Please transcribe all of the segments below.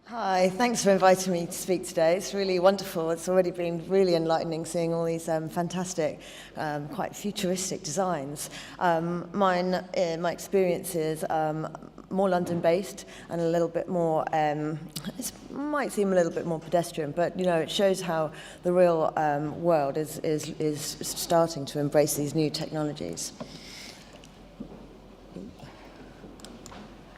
Hi, thanks for inviting me to speak today. It's really wonderful. It's already been really enlightening seeing all these fantastic, quite futuristic designs. My experience is more London-based and a little bit more, it might seem a little bit more pedestrian, but you know, it shows how the real world is starting to embrace these new technologies.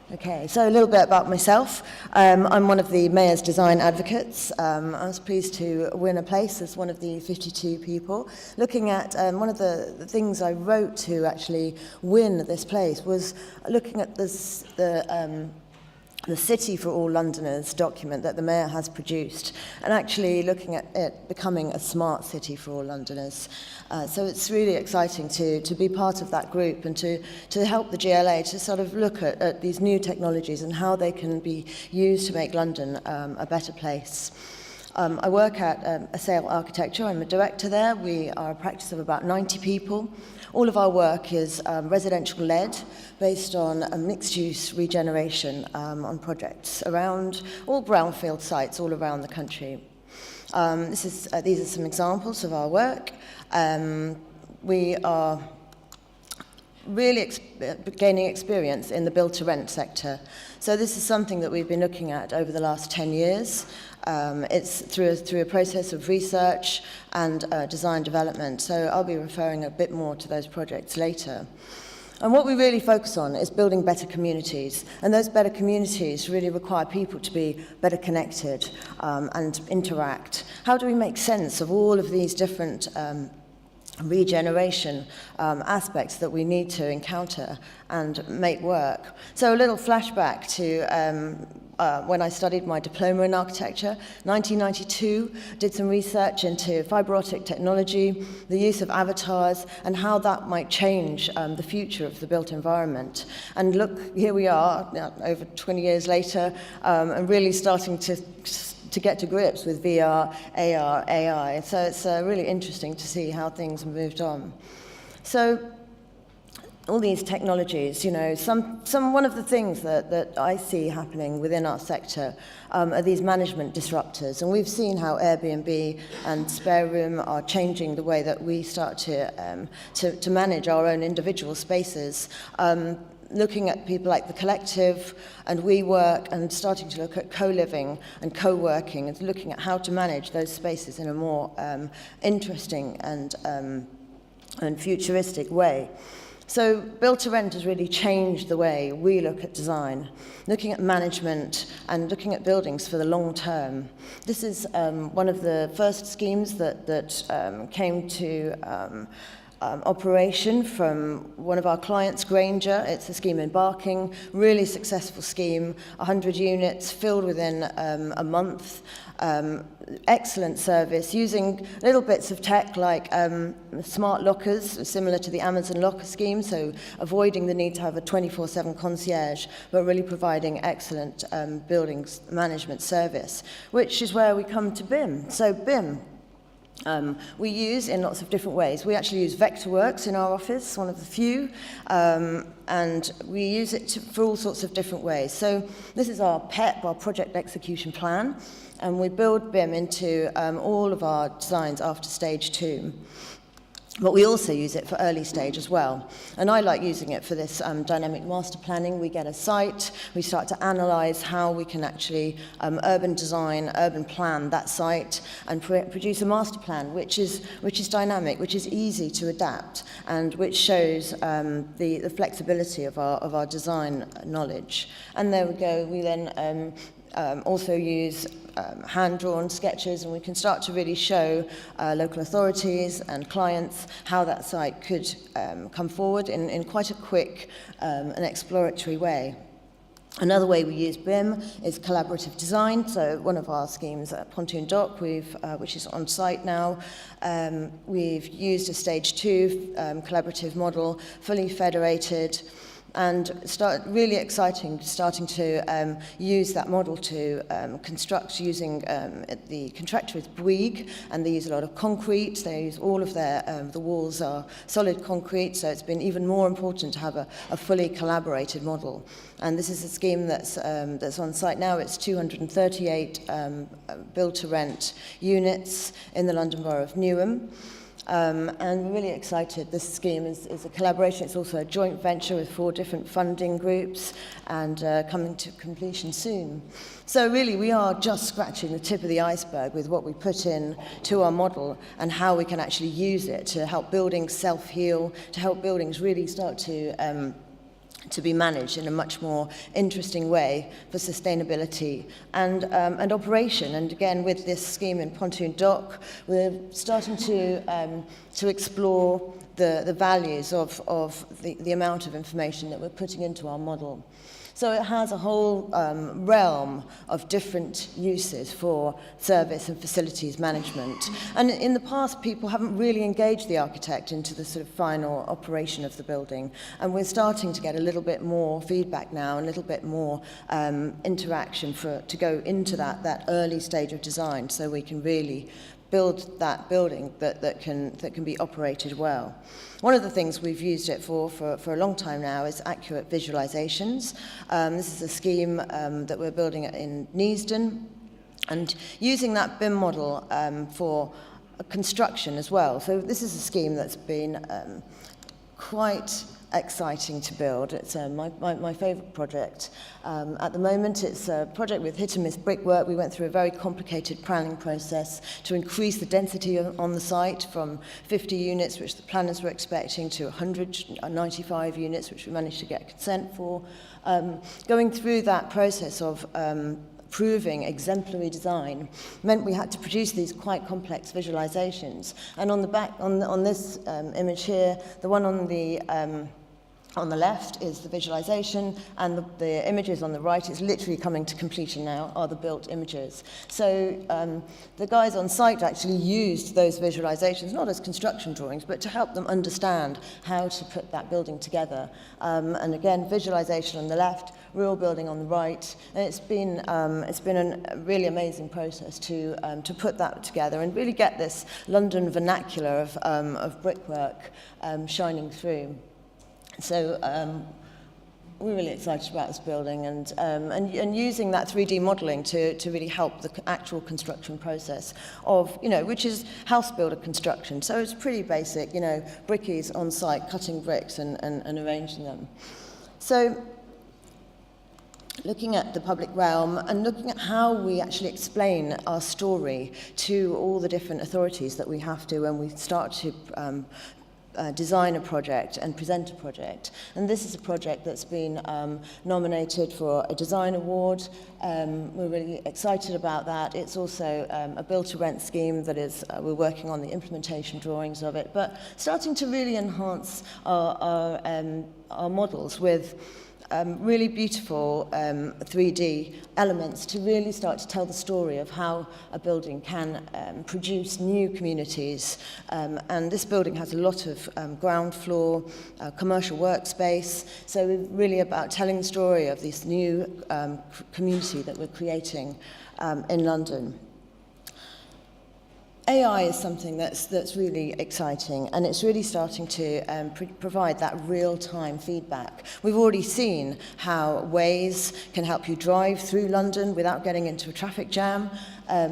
Okay, so a little bit about myself. I'm one of the Mayor's Design Advocates. I was pleased to win a place as one of the 52 people. Looking at one of the things I wrote to actually win this place was looking at this, the City for All Londoners document that the Mayor has produced, and actually looking at it becoming a smart city for all Londoners. So it's really exciting to be part of that group and to help the GLA to sort of look at these new technologies and how they can be used to make London a better place. I work at Assail Architecture. I'm a director there. We are a practice of about 90 people. All of our work is residential-led, based on a mixed-use regeneration on projects around all brownfield sites all around the country. These are some examples of our work. We are really gaining experience in the build-to-rent sector. So this is something that we've been looking at over the last 10 years. It's through a process of research and design development. So I'll be referring a bit more to those projects later. And what we really focus on is building better communities. And those better communities really require people to be better connected and interact. How do we make sense of all of these different regeneration aspects that we need to encounter and make work? So a little flashback to when I studied my diploma in architecture, 1992, did some research into fiber optic technology, the use of avatars, and how that might change the future of the built environment. And look, here we are, over 20 years later, and really starting to get to grips with VR, AR, AI. So it's really interesting to see how things have moved on. So all these technologies, you know, one of the things that I see happening within our sector are these management disruptors. And we've seen how Airbnb and Spare Room are changing the way that we start to manage our own individual spaces. Looking at people like The Collective and WeWork and starting to look at co-living and co-working and looking at how to manage those spaces in a more interesting and futuristic way. So build-to-rent has really changed the way we look at design, looking at management and looking at buildings for the long term. This is one of the first schemes that came to operation from one of our clients, Granger. It's a scheme in Barking, really successful scheme, 100 units filled within a month. Excellent service, using little bits of tech like smart lockers, similar to the Amazon locker scheme, so avoiding the need to have a 24/7 concierge, but really providing excellent buildings management service, which is where we come to BIM. So BIM, we use in lots of different ways. We actually use Vectorworks in our office, one of the few, and we use it for all sorts of different ways. So this is our PEP, our project execution plan, and we build BIM into all of our designs after stage 2. But we also use it for early stage as well. And I like using it for this dynamic master planning. We get a site, we start to analyze how we can actually urban design, urban plan that site and produce a master plan which is dynamic, which is easy to adapt, and which shows the flexibility of our design knowledge. And there we go, we then also use hand-drawn sketches, and we can start to really show local authorities and clients how that site could come forward in quite a quick and exploratory way. Another way we use BIM is collaborative design. So one of our schemes at Pontoon Dock, which is on site now, we've used a stage 2 collaborative model, fully federated. And really exciting, starting to use that model to construct using the contractor is Bouygues, and they use a lot of concrete. They use all of their, the walls are solid concrete, so it's been even more important to have a fully collaborated model. And this is a scheme that's on site now. It's 238 build-to-rent units in the London Borough of Newham. And we're really excited. This scheme is a collaboration. It's also a joint venture with 4 different funding groups and coming to completion soon. So really, we are just scratching the tip of the iceberg with what we put in to our model and how we can actually use it to help buildings self-heal, to help buildings really start to be managed in a much more interesting way for sustainability and operation. And again, with this scheme in Pontoon Dock, we're starting to explore the values of the amount of information that we're putting into our model. So it has a whole realm of different uses for service and facilities management. And in the past, people haven't really engaged the architect into the sort of final operation of the building. And we're starting to get a little bit more feedback now, and a little bit more interaction to go into that early stage of design, so we can really build that building that can be operated well. One of the things we've used it for a long time now is accurate visualizations. This is a scheme that we're building in Neasden, and using that BIM model for construction as well. So this is a scheme that's been quite exciting to build. It's my favourite project. At the moment, it's a project with hit-and-miss brickwork. We went through a very complicated planning process to increase the density on the site from 50 units, which the planners were expecting, to 195 units, which we managed to get consent for. Going through that process of proving exemplary design meant we had to produce these quite complex visualizations. And on the back, on this image here, the one on the left is the visualization, and the images on the right, is literally coming to completion now, are the built images. So the guys on site actually used those visualizations, not as construction drawings, but to help them understand how to put that building together. And again, visualization on the left, real building on the right. And it's been a really amazing process to put that together and really get this London vernacular of brickwork shining through. So we're really excited about this building, and using that 3D modelling to really help the actual construction process of, which is house builder construction. So it's pretty basic, brickies on site, cutting bricks and arranging them. So looking at the public realm and looking at how we actually explain our story to all the different authorities that we have to when we start to design a project and present a project. And this is a project that's been nominated for a design award. We're really excited about that. It's also a build-to-rent scheme that is, we're working on the implementation drawings of it, but starting to really enhance our models with really beautiful 3D elements to really start to tell the story of how a building can produce new communities. And this building has a lot of ground floor, commercial workspace, so we're really about telling the story of this new community that we're creating in London. AI is something that's really exciting, and it's really starting to provide that real-time feedback. We've already seen how Waze can help you drive through London without getting into a traffic jam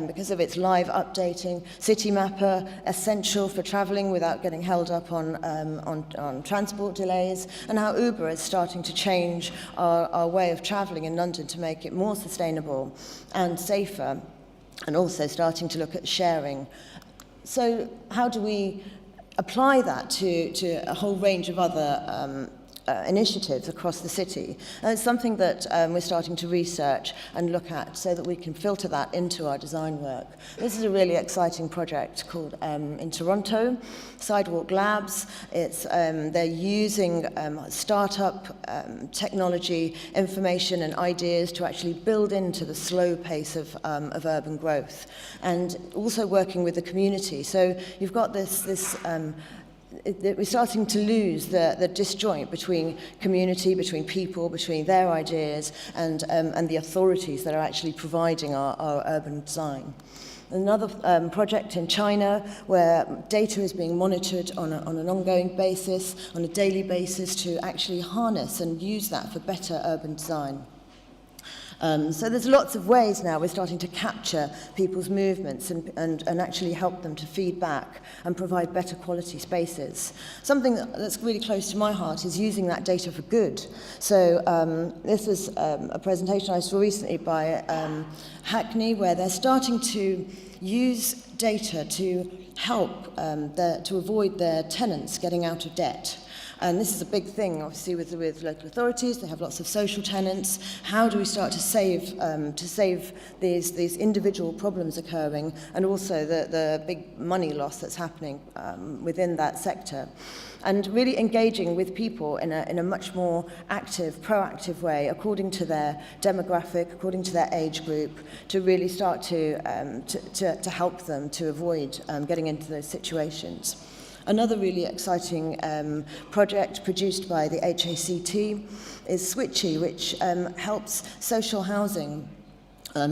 because of its live updating. City Mapper, essential for travelling without getting held up on transport delays, and how Uber is starting to change our way of travelling in London to make it more sustainable and safer, and also starting to look at sharing. So how do we apply that to a whole range of other initiatives across the city? And it's something that we're starting to research and look at so that we can filter that into our design work. This is a really exciting project called in Toronto, Sidewalk Labs. They're using startup technology, information and ideas to actually build into the slow pace of urban growth, and also working with the community. So you've got this we're starting to lose the disjoint between community, between people, between their ideas and the authorities that are actually providing our urban design. Another project in China where data is being monitored on an ongoing basis, on a daily basis, to actually harness and use that for better urban design. So there's lots of ways now we're starting to capture people's movements and actually help them to feed back and provide better quality spaces. Something that's really close to my heart is using that data for good. So this is a presentation I saw recently by Hackney, where they're starting to use data to help to avoid their tenants getting out of debt. And this is a big thing, obviously, with local authorities. They have lots of social tenants. How do we start to save these individual problems occurring, and also the big money loss that's happening within that sector? And really engaging with people in a much more active, proactive way, according to their demographic, according to their age group, to really start to help them to avoid getting into those situations. Another really exciting project produced by the HACT is Switchy, which helps social housing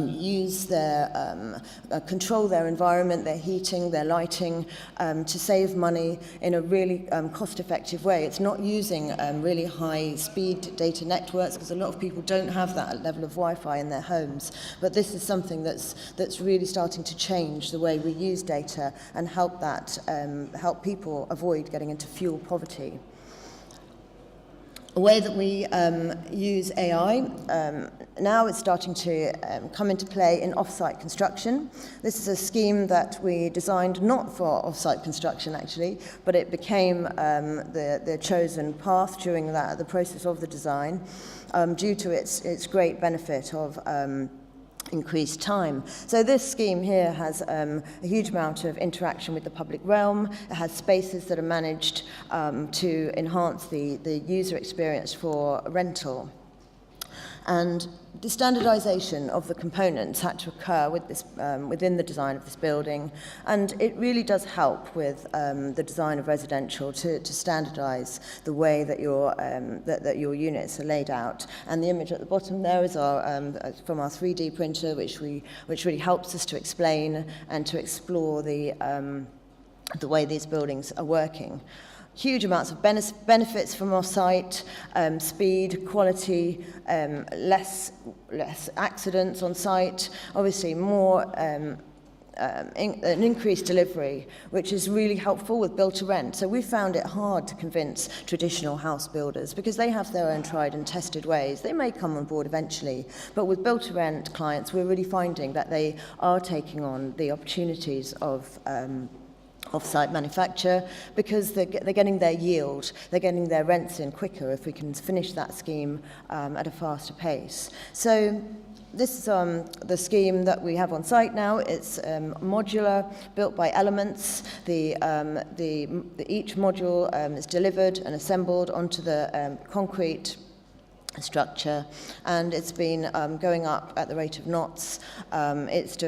use their, control their environment, their heating, their lighting, to save money in a really cost-effective way. It's not using really high-speed data networks, because a lot of people don't have that level of Wi-Fi in their homes. But this is something that's really starting to change the way we use data and help help people avoid getting into fuel poverty. A way that we use AI now is starting to come into play in Offsite Construction. This is a scheme that we designed not for offsite construction, actually, but it became the chosen path during the process of the design due to its great benefit of increased time. So this scheme here has a huge amount of interaction with the public realm. It has spaces that are managed to enhance the user experience for rental. And the standardization of the components had to occur with this, within the design of this building, and it really does help with the design of residential to standardize the way that your units are laid out. And the image at the bottom there is from our 3D printer, which really helps us to explain and to explore the way these buildings are working. Huge amounts of benefits from off-site, speed, quality, less accidents on site, obviously more an increased delivery, which is really helpful with build-to-rent. So we found it hard to convince traditional house builders because they have their own tried and tested ways. They may come on board eventually, but with build-to-rent clients, we're really finding that they are taking on the opportunities of off-site manufacture because they're getting their yield, they're getting their rents in quicker if we can finish that scheme at a faster pace. So this is the scheme that we have on site now. It's modular, built by elements. Each module is delivered and assembled onto the concrete structure, and it's been going up at the rate of knots. It's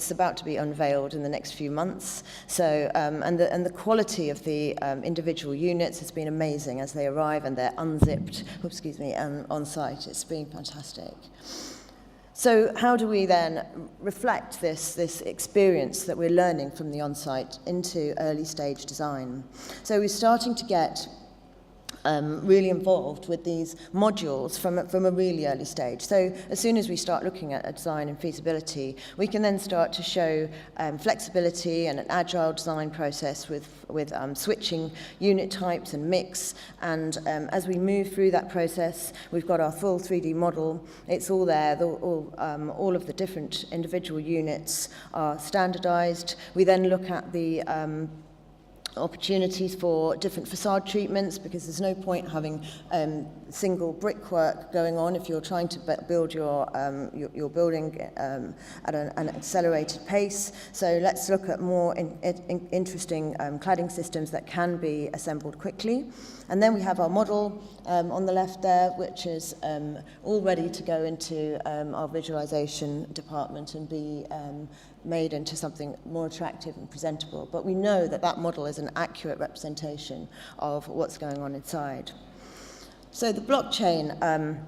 about to be unveiled in the next few months. So and the quality of the individual units has been amazing as they arrive and they're unzipped. On site. It's been fantastic. So how do we then reflect this experience that we're learning from the on-site into early stage design? So we're starting to get really involved with these modules from a really early stage. So as soon as we start looking at a design and feasibility, we can then start to show flexibility and an agile design process with switching unit types and mix. And as we move through that process, we've got our full 3D model. It's all there. All of the different individual units are standardized. We then look at the opportunities for different facade treatments, because there's no point having single brickwork going on if you're trying to build your building at an accelerated pace. So let's look at more interesting cladding systems that can be assembled quickly. And then we have our model on the left there, which is all ready to go into our visualization department and be made into something more attractive and presentable. But we know that that model is an accurate representation of what's going on inside. So the blockchain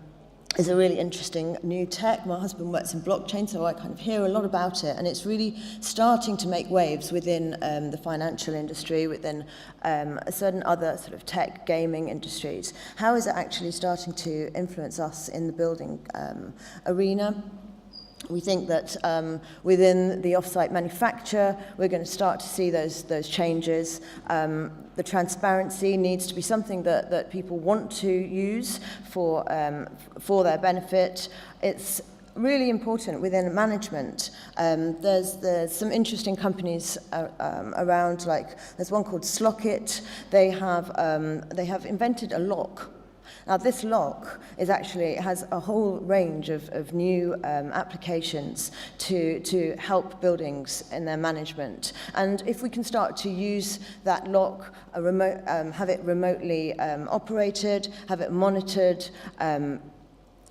is a really interesting new tech. My husband works in blockchain, so I kind of hear a lot about it, and it's really starting to make waves within the financial industry, within certain other sort of tech gaming industries. How is it actually starting to influence us in the building arena? We think that within the off-site manufacture, we're going to start to see those changes. The transparency needs to be something that people want to use for their benefit. It's really important within management. There's some interesting companies around, like there's one called Slockit. They have invented a lock. Now, this lock has a whole range of new applications to help buildings in their management. And if we can start to use that lock, have it remotely operated, have it monitored,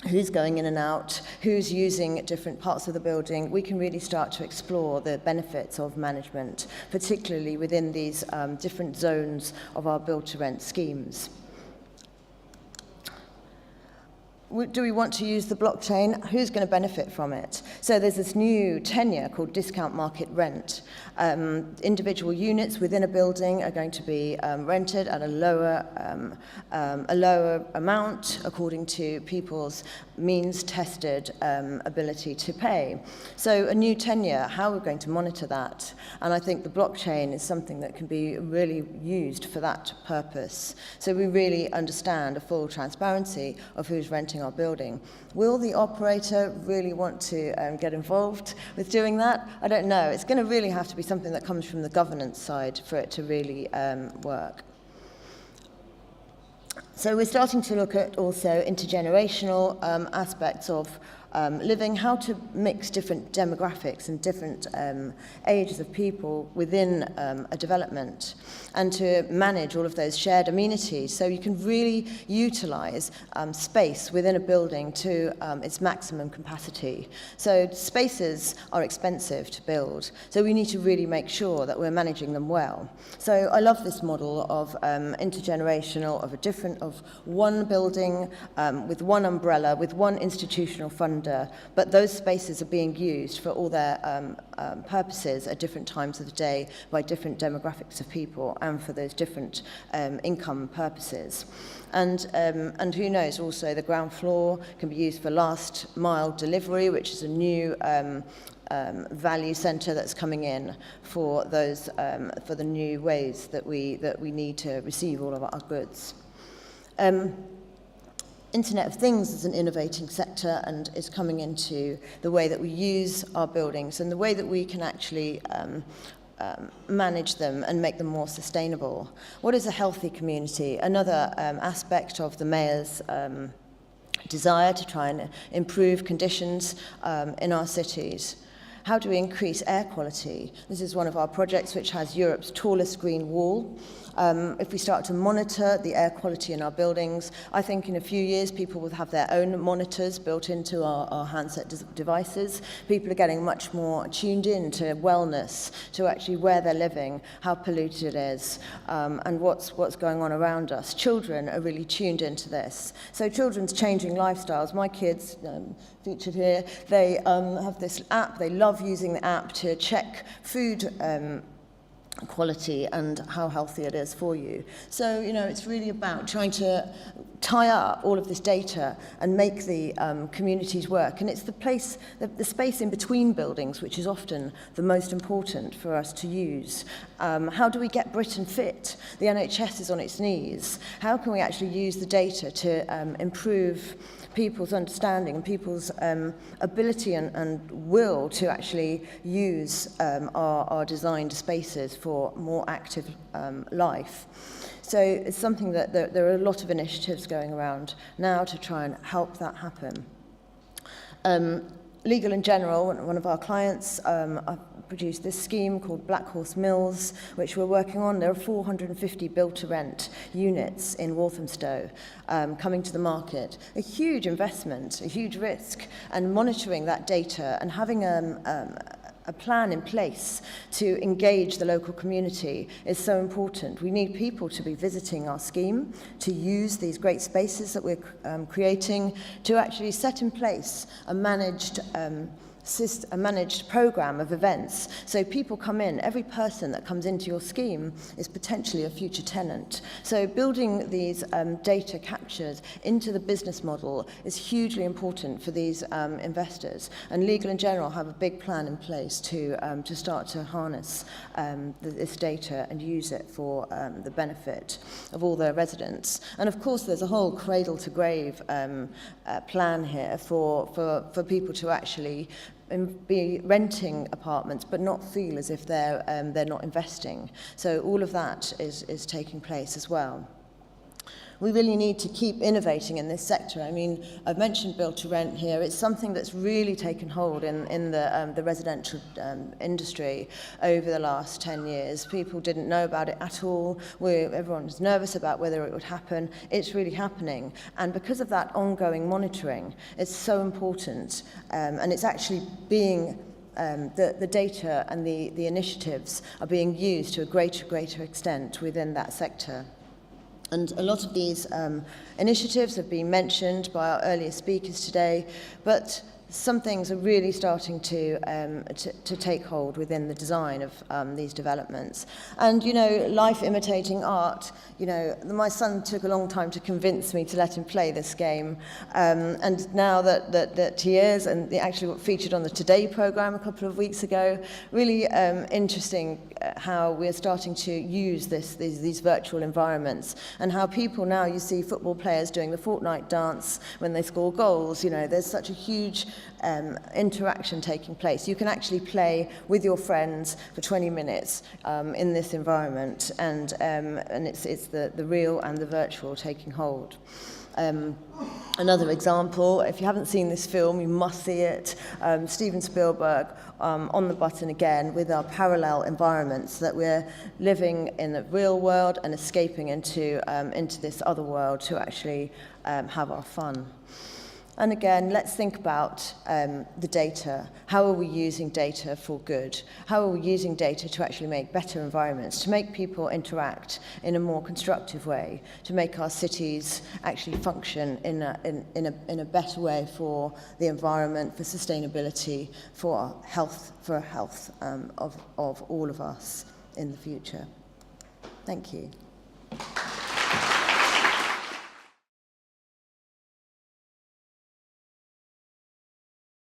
who's going in and out, who's using different parts of the building, we can really start to explore the benefits of management, particularly within these different zones of our build-to-rent schemes. Do we want to use the blockchain? Who's going to benefit from it? So there's this new tenure called discount market rent. Individual units within a building are going to be rented at a lower amount according to people's means-tested ability to pay. So a new tenure, how are we going to monitor that? And I think the blockchain is something that can be really used for that purpose. So we really understand a full transparency of who's renting our building. Will the operator really want to get involved with doing that? I don't know. It's going to really have to be something that comes from the governance side for it to really work. So we're starting to look at also intergenerational aspects of living, how to mix different demographics and different ages of people within a development, and to manage all of those shared amenities so you can really utilize space within a building to its maximum capacity. So spaces are expensive to build, so we need to really make sure that we're managing them well. So I love this model of intergenerational, of one building with one umbrella, with one institutional funder, but those spaces are being used for all their purposes at different times of the day by different demographics of people and for those different income purposes. And who knows, also the ground floor can be used for last mile delivery, which is a new value centre that's coming in for those for the new ways that we need to receive all of our goods. Internet of Things is an innovating sector and is coming into the way that we use our buildings and the way that we can actually manage them and make them more sustainable. What is a healthy community? Another aspect of the Mayor's desire to try and improve conditions in our cities. How do we increase air quality? This is one of our projects which has Europe's tallest green wall. If we start to monitor the air quality in our buildings, I think in a few years people will have their own monitors built into our handset devices. People are getting much more tuned in to wellness, to actually where they're living, how polluted it is, and what's going on around us. Children are really tuned into this. So children's changing lifestyles. My kids, featured here, they have this app. They love using the app to check food quality and how healthy it is for you. So, it's really about trying to tie up all of this data and make the communities work. And it's the space in between buildings, which is often the most important for us to use. How do we get Britain fit? The NHS is on its knees. How can we actually use the data to improve people's understanding and people's ability and will to actually use our designed spaces for more active life. So it's something that there are a lot of initiatives going around now to try and help that happen. Legal in General, one of our clients, produced this scheme called Black Horse Mills, which we're working on. There are 450 build-to-rent units in Walthamstow coming to the market. A huge investment, a huge risk, and monitoring that data and having a plan in place to engage the local community is so important. We need people to be visiting our scheme, to use these great spaces that we're creating, to actually set in place a managed program of events. So people come in, every person that comes into your scheme is potentially a future tenant. So building these data captures into the business model is hugely important for these investors. And Legal in General have a big plan in place to start to harness this data and use it for the benefit of all their residents. And of course, there's a whole cradle to grave plan here for people to actually be renting apartments but not feel as if they're not investing. So all of that is taking place as well. We really need to keep innovating in this sector. I mean, I've mentioned build to rent here. It's something that's really taken hold in the residential industry over the last 10 years. People didn't know about it at all. Everyone was nervous about whether it would happen. It's really happening. And because of that ongoing monitoring, it's so important. And it's actually being the data and the initiatives are being used to a greater extent within that sector. And a lot of these initiatives have been mentioned by our earlier speakers today, but some things are really starting to take hold within the design of these developments. And, you know, life imitating art, you know, my son took a long time to convince me to let him play this game. And now that he is, and actually got featured on the Today programme a couple of weeks ago, really interesting how we're starting to use these virtual environments, and how people now, you see football players doing the Fortnite dance when they score goals. You know, there's such a huge interaction taking place. You can actually play with your friends for 20 minutes in this environment, and it's the real and the virtual taking hold. Another example, if you haven't seen this film, you must see it. Steven Spielberg, on the button again, with our parallel environments, that we're living in the real world and escaping into this other world to actually have our fun. And again, let's think about the data. How are we using data for good? How are we using data to actually make better environments, to make people interact in a more constructive way, to make our cities actually function in a better way for the environment, for sustainability, for health of all of us in the future? Thank you.